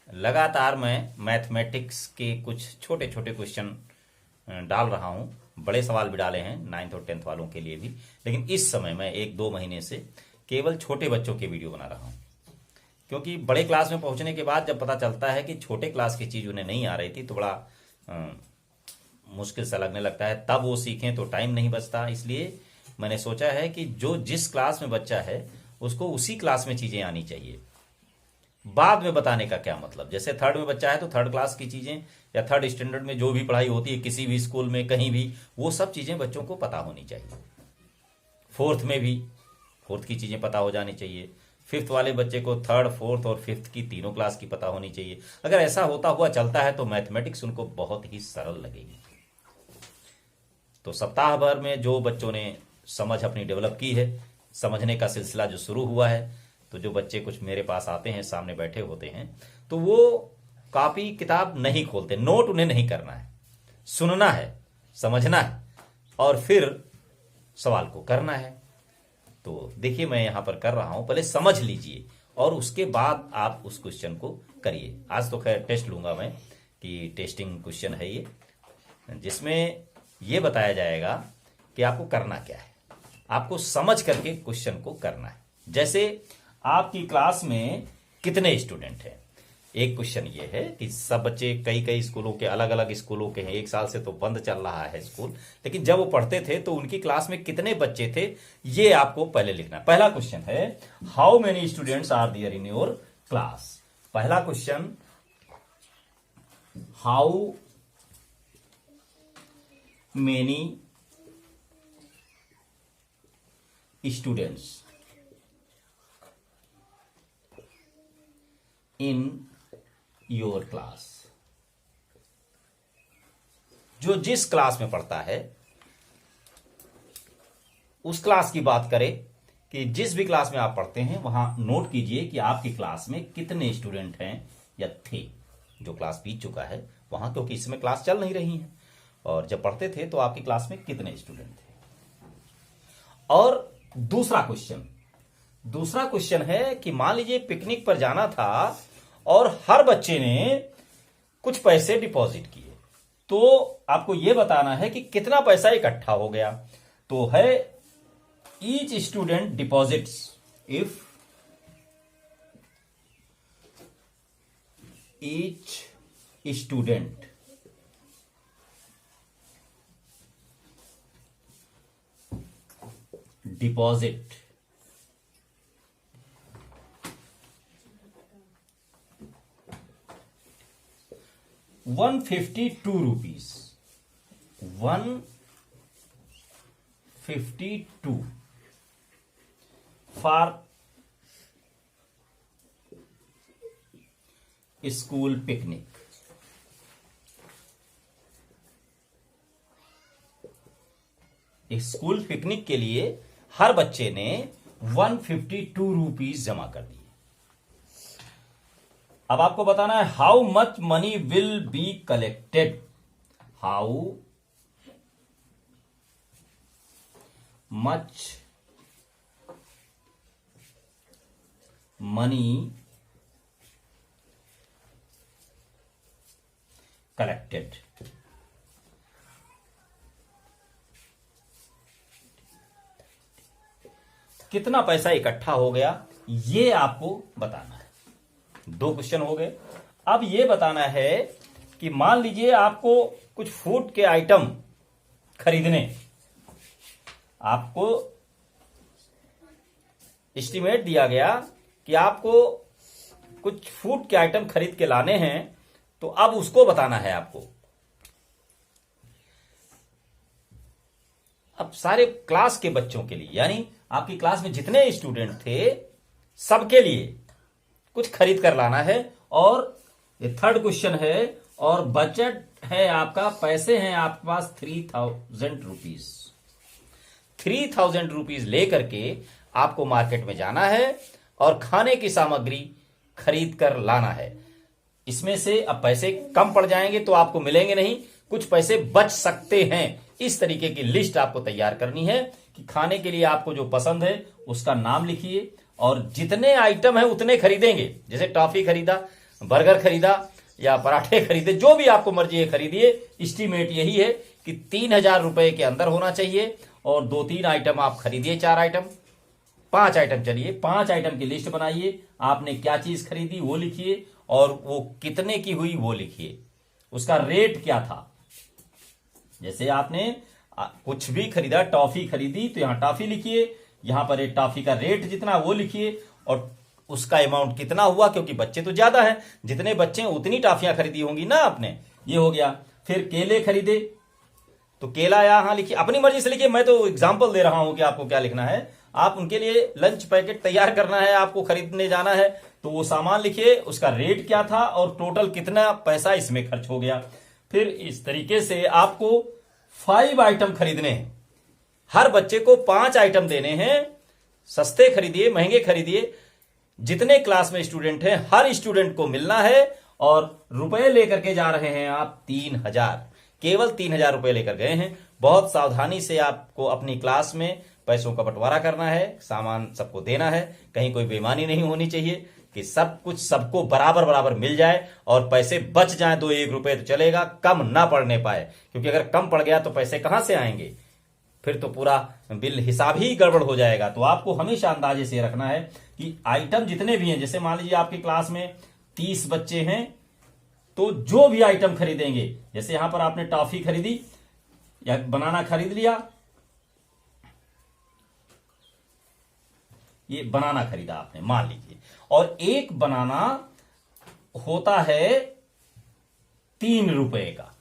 लगातार मैं मैथमेटिक्स के कुछ छोटे छोटे क्वेश्चन डाल रहा हूं। बड़े सवाल भी डाले हैं 9th और 10th वालों के लिए भी, लेकिन इस समय मैं 1-2 महीने से केवल छोटे बच्चों के वीडियो बना रहा हूं, क्योंकि बड़े क्लास में पहुंचने के बाद जब पता चलता है कि छोटे क्लास की चीज़ उन्हें नहीं आ रही थी तो बड़ा मुश्किल सा लगने लगता है। तब वो सीखें तो टाइम नहीं बचता, इसलिए मैंने सोचा है कि जो जिस क्लास में बच्चा है उसको उसी क्लास में चीज़ें आनी चाहिए। बाद में बताने का क्या मतलब, जैसे 3rd में बच्चा है तो 3rd क्लास की चीज़ें या 3rd स्टैंडर्ड में जो भी पढ़ाई होती है किसी भी स्कूल में कहीं भी, वो सब चीज़ें बच्चों को पता होनी चाहिए। 4th में भी 4th की चीज़ें पता हो जानी चाहिए। 5th वाले बच्चे को 3rd, 4th और 5th की तीनों क्लास की पता होनी चाहिए। अगर ऐसा होता हुआ चलता है तो मैथमेटिक्स उनको बहुत ही सरल लगेगी। तो सप्ताह भर में जो बच्चों ने समझ अपनी डेवलप की है, समझने का सिलसिला जो शुरू हुआ है, तो जो बच्चे कुछ मेरे पास आते हैं, सामने बैठे होते हैं, तो वो कॉपी किताब नहीं खोलते। नोट उन्हें नहीं करना है, सुनना है, समझना है और फिर सवाल को करना है। तो देखिए मैं यहां पर कर रहा हूं, पहले समझ लीजिए और उसके बाद आप उस क्वेश्चन को करिए। आज तो खैर टेस्ट लूंगा मैं कि टेस्टिंग क्वेश्चन है ये, जिसमें ये बताया जाएगा कि आपको करना क्या है। आपको समझ करके क्वेश्चन को करना है। जैसे आपकी क्लास में कितने स्टूडेंट हैं, एक क्वेश्चन ये है कि सब बच्चे कई कई स्कूलों के, अलग अलग स्कूलों के हैं। 1 साल से तो बंद चल रहा है स्कूल, लेकिन जब वो पढ़ते थे तो उनकी क्लास में कितने बच्चे थे, ये आपको पहले लिखना है। पहला क्वेश्चन है how many students are there in your class. पहला question, how many students in your class. जो जिस क्लास में पढ़ता है उस क्लास की बात करें कि जिस भी क्लास में आप पढ़ते हैं वहां नोट कीजिए कि आपकी क्लास में कितने स्टूडेंट हैं या थे। जो क्लास बीत चुका है वहां, क्योंकि इसमें क्लास चल नहीं रही है, और जब पढ़ते थे तो आपकी क्लास में कितने स्टूडेंट थे। और दूसरा क्वेश्चन है कि मान लीजिए पिकनिक पर जाना था और हर बच्चे ने कुछ पैसे डिपॉजिट किए, तो आपको यह बताना है कि कितना पैसा इकट्ठा हो गया। तो है each student deposits, if each student deposit ₹152, 152 for school picnic. School picnic के लिए हर बच्चे ने ₹152 जमा कर दिए। अब आपको बताना है how much money will be collected. How much money collected. कितना पैसा इकट्ठा हो गया ये आपको बताना है। 2 क्वेश्चन हो गए। अब ये बताना है कि मान लीजिए आपको कुछ फूड के आइटम खरीदने, आपको एस्टीमेट दिया गया कि आपको कुछ फूड के आइटम खरीद के लाने हैं, तो अब उसको बताना है आपको। अब सारे क्लास के बच्चों के लिए, यानी आपकी क्लास में जितने स्टूडेंट थे सबके लिए कुछ खरीद कर लाना है। और ये 3rd क्वेश्चन है, और बजट है आपका, पैसे हैं आपके पास ₹3000। ₹3000 लेकर के आपको मार्केट में जाना है और खाने की सामग्री खरीद कर लाना है। इसमें से अब पैसे कम पड़ जाएंगे तो आपको मिलेंगे नहीं, कुछ पैसे बच सकते हैं। इस तरीके की लिस्ट आपको तैयार करनी है कि खाने के लिए आपको जो पसंद है उसका नाम लिखिए और जितने आइटम है उतने खरीदेंगे। जैसे टॉफी खरीदा बर्गर खरीदा या पराठे खरीदे, जो भी आपको मर्जी है खरीदिए, एस्टीमेट यही है कि 3,000 रुपए के अंदर होना चाहिए। और 2-3 आइटम आप खरीदिए, 4 आइटम, 5 आइटम, चलिए 5 आइटम की लिस्ट बनाइए। आपने क्या चीज खरीदी वो लिखिए, और वो कितने की हुई वो लिखिए, उसका रेट क्या था। जैसे आपने कुछ भी खरीदा, टॉफी खरीदी तो यहां टॉफी लिखिए, यहां पर एक टॉफी का रेट जितना वो लिखिए, और उसका अमाउंट कितना हुआ, क्योंकि बच्चे तो ज्यादा हैं, जितने बच्चे हैं उतनी टॉफियां खरीदी होंगी ना आपने। ये हो गया। फिर केले खरीदे तो केला यहां लिखिए, अपनी मर्जी से लिखिए, मैं तो एग्जांपल दे रहा हूं कि आपको क्या लिखना है। आप उनके लिए लंच पैकेट तैयार करना है, आपको खरीदने जाना है, तो वो सामान लिखिए, उसका रेट क्या था और टोटल कितना पैसा इसमें खर्च हो गया। फिर इस तरीके से आपको 5 आइटम खरीदने हैं, हर बच्चे को 5 आइटम देने हैं। सस्ते खरीदिए, महंगे खरीदिए, जितने क्लास में स्टूडेंट हैं हर स्टूडेंट को मिलना है। और रुपए लेकर के जा रहे हैं आप 3,000, केवल 3,000 रुपए लेकर गए हैं। बहुत सावधानी से आपको अपनी क्लास में पैसों का बंटवारा करना है, सामान सबको देना है, कहीं कोई बेईमानी नहीं होनी चाहिए कि सब कुछ सबको बराबर बराबर मिल जाए और पैसे बच जाएं। 2-1 रुपए तो चलेगा, कम ना पड़ने पाए, क्योंकि अगर कम पड़ गया तो पैसे कहां से आएंगे, फिर तो पूरा बिल हिसाब ही गड़बड़ हो जाएगा। तो आपको हमेशा अंदाजे से रखना है कि आइटम जितने भी हैं, जैसे मान लीजिए आपकी क्लास में 30 बच्चे हैं, तो जो भी आइटम खरीदेंगे, जैसे यहां पर आपने टॉफी खरीदी या बनाना खरीद लिया, ये बनाना खरीदा आपने मान लीजिए, और एक बनाना होता है 3 रुपए का,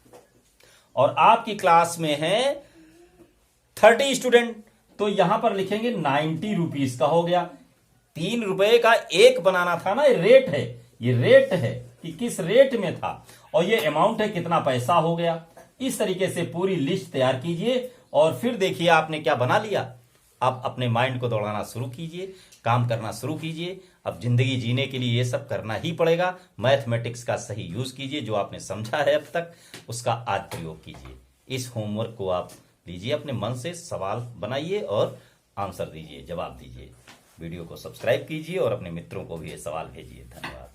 और आपकी क्लास में है 30 स्टूडेंट, तो यहां पर लिखेंगे 90 रुपीज का हो गया। 3 रुपए का एक बनाना था ना, ये रेट है, ये रेट है कि किस रेट में था, और ये अमाउंट है कितना पैसा हो गया। इस तरीके से पूरी लिस्ट तैयार कीजिए, और फिर देखिए आपने क्या बना लिया। आप अपने माइंड को दौड़ाना शुरू कीजिए, काम करना शुरू कीजिए। अब जिंदगी जीने के लिए ये सब करना ही पड़ेगा। मैथमेटिक्स का सही यूज कीजिए, जो आपने समझा है अब तक उसका आज प्रयोग कीजिए। इस होमवर्क को आप लीजिए, अपने मन से सवाल बनाइए और आंसर दीजिए, जवाब दीजिए। वीडियो को सब्सक्राइब कीजिए और अपने मित्रों को भी ये सवाल भेजिए। धन्यवाद।